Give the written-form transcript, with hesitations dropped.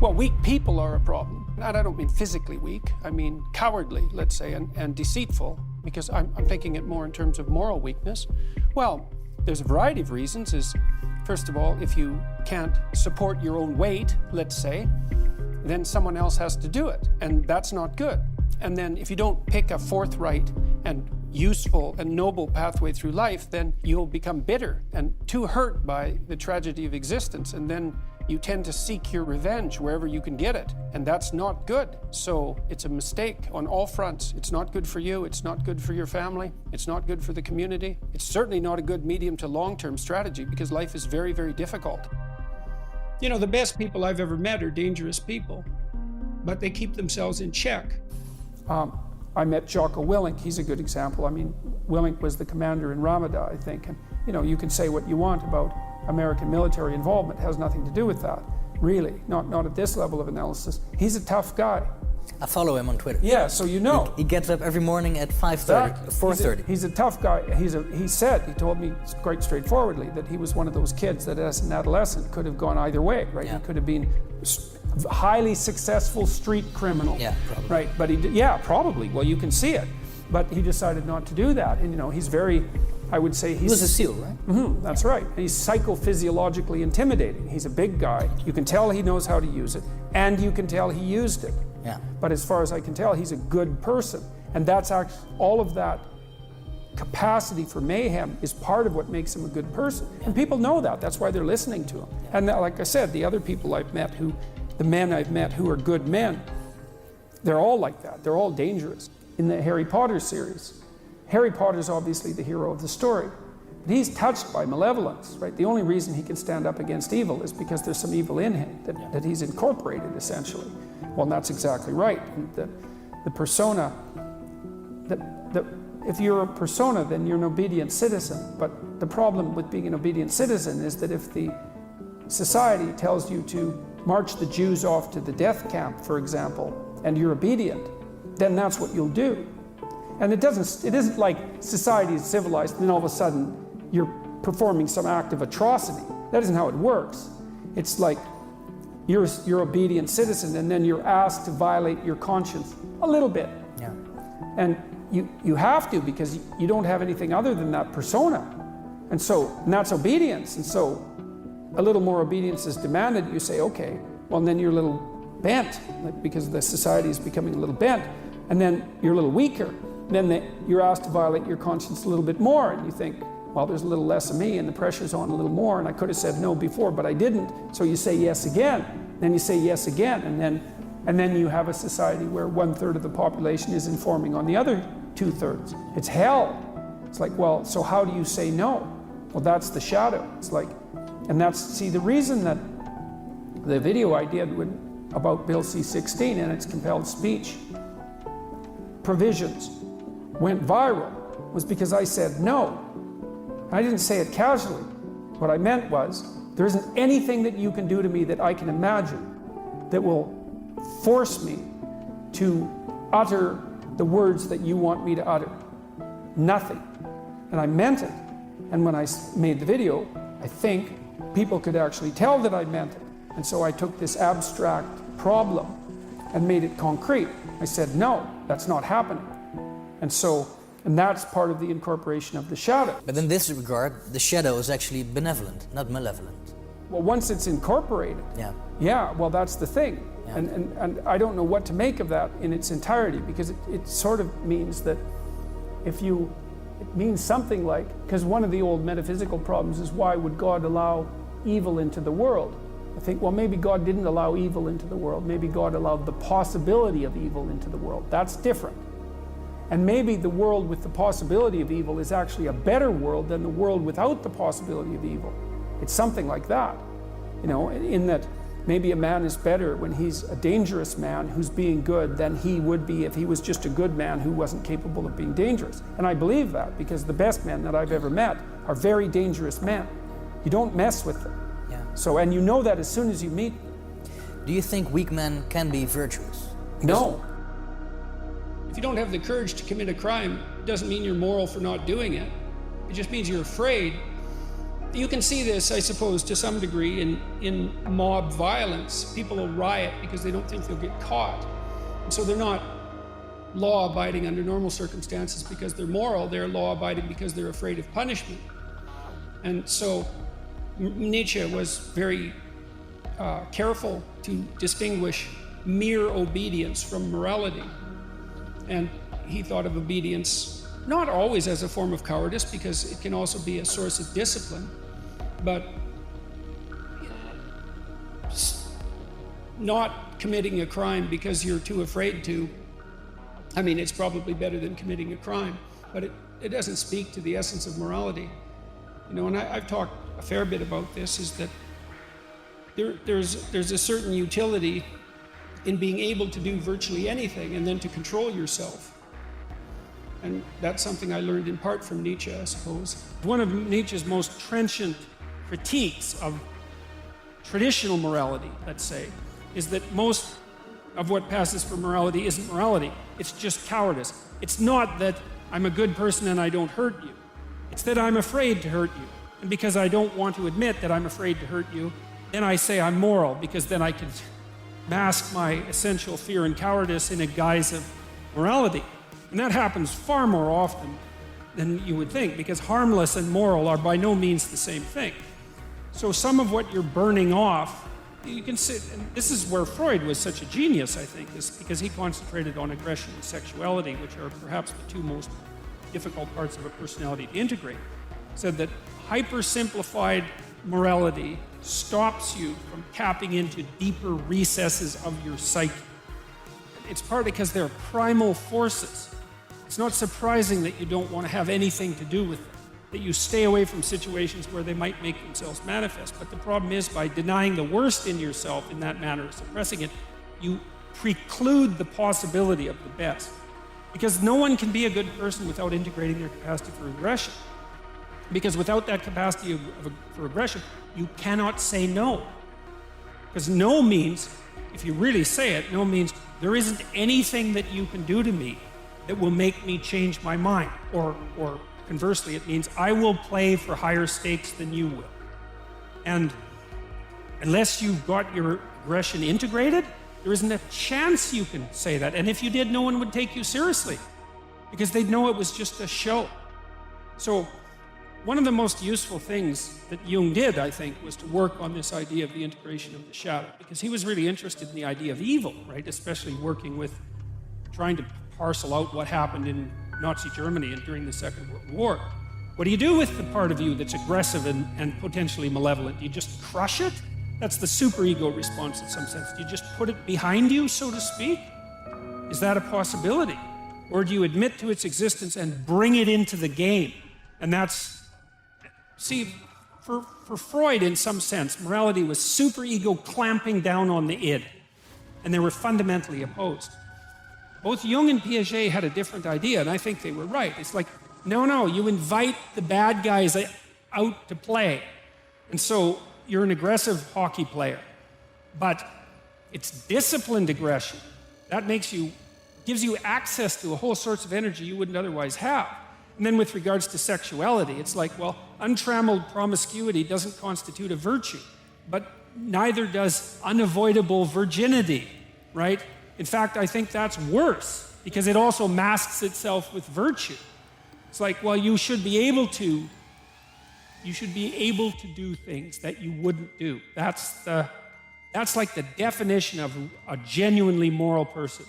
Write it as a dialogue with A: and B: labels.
A: Well, weak people are a problem. And I don't mean physically weak, I mean cowardly, let's say, and deceitful, because I'm thinking it more in terms of moral weakness. Well, there's a variety of reasons. First of all, if you can't support your own weight, let's say, then someone else has to do it, and that's not good. And then if you don't pick a forthright and useful and noble pathway through life, then you'll become bitter and too hurt by the tragedy of existence, and then you tend to seek your revenge wherever you can get it, and that's not good. So it's a mistake on all fronts. It's not good for you, it's not good for your family, it's not good for the community. It's certainly not a good medium to long-term strategy, because life is very, very difficult. You know, the best people I've ever met are dangerous people, but they keep themselves in check. I met Jocko Willink. He's a good example. I mean, Willink was the commander in Ramada, I think, and you know, you can say what you want about American military involvement. It has nothing to do with that, really, not at this level of analysis. He's a tough guy.
B: I follow him on Twitter.
A: Yeah, so you know.
B: He gets up every morning at 5:30, 4:30.
A: He's a tough guy. He told me quite straightforwardly that he was one of those kids that as an adolescent could have gone either way, right? Yeah. He could have been a highly successful street criminal.
B: Yeah, probably.
A: Right, but yeah, probably. Well, you can see it. But he decided not to do that. And you know, he's very, I would say
B: he was a SEAL, right?
A: Mm-hmm, that's right. And he's psychophysiologically intimidating. He's a big guy. You can tell he knows how to use it, and you can tell he used it.
B: Yeah.
A: But as far as I can tell, he's a good person. And that's actually, all of that capacity for mayhem is part of what makes him a good person. Yeah. And people know that. That's why they're listening to him. Yeah. And like I said, the other people I've met the men I've met who are good men, they're all like that. They're all dangerous. In the Harry Potter series, Harry Potter's obviously the hero of the story, but he's touched by malevolence, right? The only reason he can stand up against evil is because there's some evil in him that he's incorporated, essentially. Well, that's exactly right. The persona, if you're a persona, then you're an obedient citizen. But the problem with being an obedient citizen is that if the society tells you to march the Jews off to the death camp, for example, and you're obedient, then that's what you'll do. And it isn't like society is civilized and then all of a sudden you're performing some act of atrocity. That isn't how it works. It's like you're obedient citizen and then you're asked to violate your conscience a little bit.
B: Yeah.
A: And you have to, because you don't have anything other than that persona. And that's obedience. And so a little more obedience is demanded. You say, okay, well, and then you're a little bent, because the society is becoming a little bent, and then you're a little weaker. Then you're asked to violate your conscience a little bit more, and you think, well, there's a little less of me, and the pressure's on a little more, and I could have said no before, but I didn't. So you say yes again, then you say yes again, and then you have a society where 1/3 of the population is informing on the other 2/3. It's hell. It's like, well, so how do you say no? Well, that's the shadow. It's like, and see, the reason that the video I did about Bill C-16 and its compelled speech provisions went viral was because I said no. I didn't say it casually. What I meant was, there isn't anything that you can do to me that I can imagine that will force me to utter the words that you want me to utter. Nothing. And I meant it. And when I made the video, I think people could actually tell that I meant it. And so I took this abstract problem and made it concrete. I said, no, that's not happening. And that's part of the incorporation of the shadow.
B: But in this regard, the shadow is actually benevolent, not malevolent.
A: Well, once it's incorporated. Yeah, well, that's the thing. Yeah. And I don't know what to make of that in its entirety, because it sort of means that it means something like, because one of the old metaphysical problems is, why would God allow evil into the world? I think, well, maybe God didn't allow evil into the world. Maybe God allowed the possibility of evil into the world. That's different. And maybe the world with the possibility of evil is actually a better world than the world without the possibility of evil. It's something like that, you know, in that maybe a man is better when he's a dangerous man who's being good than he would be if he was just a good man who wasn't capable of being dangerous. And I believe that, because the best men that I've ever met are very dangerous men. You don't mess with them.
B: Yeah.
A: So, and you know that as soon as you meet them.
B: Do you think weak men can be virtuous?
A: No. If you don't have the courage to commit a crime, it doesn't mean you're moral for not doing it. It just means you're afraid You can see this, I suppose, to some degree in mob violence. People will riot because they don't think they'll get caught. And so they're not law-abiding under normal circumstances because they're moral. They're law-abiding because they're afraid of punishment. And so Nietzsche was very careful to distinguish mere obedience from morality. And he thought of obedience not always as a form of cowardice, because it can also be a source of discipline, but not committing a crime because you're too afraid to. I mean, it's probably better than committing a crime, but it doesn't speak to the essence of morality. You know, and I've talked a fair bit about this, is that there's a certain utility in being able to do virtually anything and then to control yourself. And that's something I learned in part from Nietzsche, I suppose. One of Nietzsche's most trenchant critiques of traditional morality, let's say, is that most of what passes for morality isn't morality. It's just cowardice. It's not that I'm a good person and I don't hurt you. It's that I'm afraid to hurt you. And because I don't want to admit that I'm afraid to hurt you, then I say I'm moral, because then I can mask my essential fear and cowardice in a guise of morality. And that happens far more often than you would think, because harmless and moral are by no means the same thing. So some of what you're burning off, you can sit, and this is where Freud was such a genius, I think, is because he concentrated on aggression and sexuality, which are perhaps the two most difficult parts of a personality to integrate. Said that hyper-simplified morality stops you from tapping into deeper recesses of your psyche. It's partly because they're primal forces. It's not surprising that you don't want to have anything to do with them, that you stay away from situations where they might make themselves manifest. But the problem is, by denying the worst in yourself in that manner, suppressing it, you preclude the possibility of the best. Because no one can be a good person without integrating their capacity for aggression. Because without that capacity for aggression, you cannot say no. Because no means, if you really say it, no means there isn't anything that you can do to me that will make me change my mind. Or conversely, it means I will play for higher stakes than you will. And unless you've got your aggression integrated, there isn't a chance you can say that. And if you did, no one would take you seriously, because they'd know it was just a show. So one of the most useful things that Jung did, I think, was to work on this idea of the integration of the shadow, because he was really interested in the idea of evil, right? Especially working with trying to parcel out what happened in Nazi Germany and during the Second World War. What do you do with the part of you that's aggressive and potentially malevolent? Do you just crush it? That's the superego response in some sense. Do you just put it behind you, so to speak? Is that a possibility? Or do you admit to its existence and bring it into the game? And that's, see, for Freud, in some sense, morality was superego clamping down on the id. And they were fundamentally opposed. Both Jung and Piaget had a different idea, and I think they were right. It's like, no, you invite the bad guys out to play. And so you're an aggressive hockey player. But it's disciplined aggression. That gives you access to a whole sorts of energy you wouldn't otherwise have. And then with regards to sexuality, it's like, well, untrammeled promiscuity doesn't constitute a virtue, but neither does unavoidable virginity, right? In fact, I think that's worse, because it also masks itself with virtue. It's like, well, you should be able to do things that you wouldn't do. That's like the definition of a genuinely moral person.